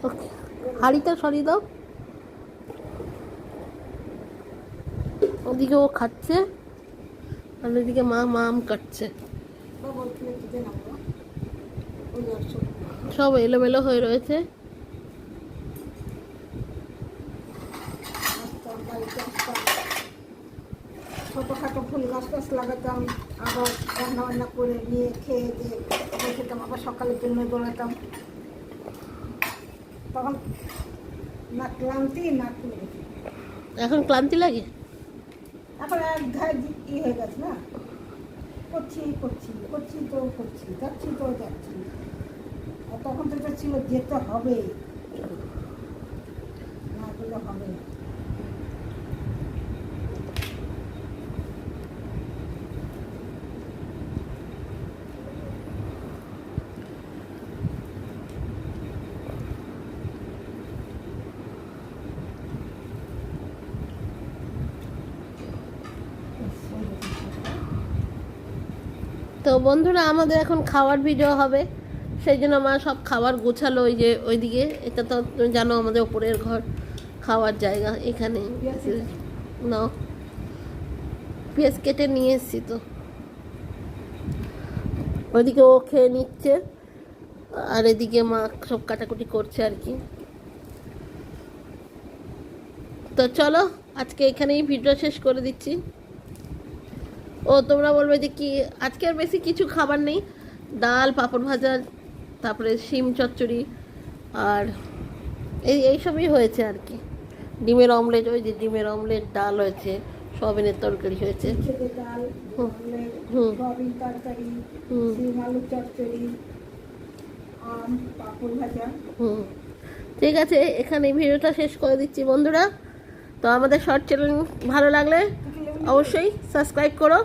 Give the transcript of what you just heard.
ওকে, হাঁড়িটা সরিয়ে দাও। ওদিকে ও খাচ্ছে আর ওদিকে মা আম কাটছে। সব এলোমেলো হয়ে রয়েছে। ছোটোখাটো ফুল গাছ টাছ লাগাতাম, আবার রান্না বান্না করে নিয়ে খেয়ে দিয়ে খেতাম, আবার সকালের জন্য দৌড়াতাম। তখন না ক্লান্তি না কোনো কিছু। এখন ক্লান্তি লাগে? এখন এক ধারে ই হয়ে গেছে না, করছি করছি করছি তো করছি, যাচ্ছি তো যাচ্ছি। আর তখন তো এটা ছিল যেতে হবে, না গেলে হবে না। তো বন্ধুরা, আমাদের এখন খাওয়ার ভিডিও হবে, সেই জন্য আমার সব খাবার গোছালো। ওই যে ওইদিকে, এটা তো তুমি জানো আমাদের ওপরের ঘর, খাওয়ার জায়গা এখানে। না, পেঁয়াজ কেটে নিয়ে এসছি তো, ওইদিকে ও খেয়ে নিচ্ছে আর এদিকে মা সব কাটাকুটি করছে আর কি। তো চলো আজকে এখানেই ভিডিও শেষ করে দিচ্ছি। ও তোমরা বলবে যে কি আজকে আর বেশি কিছু খাবার নেই, ডাল, পাঁপড় ভাজা, তারপরে শিম চচ্চড়ি আর এইসবই হয়েছে আর কি। ডিমের অমলেট, ওই যে ডিমের অমলেট, ডাল হয়েছে, সয়াবিনের তরকারি হয়েছে। ডাল, হুম সয়াবিন তরকারি, শিম আলু চচ্চড়ি, আম, পাঁপড় ভাজা। ঠিক আছে, এখানে ভিডিওটা শেষ করে দিচ্ছি বন্ধুরা। তো আমাদের শর্ট চ্যানেল ভালো লাগলে অবশ্যই সাবস্ক্রাইব করো।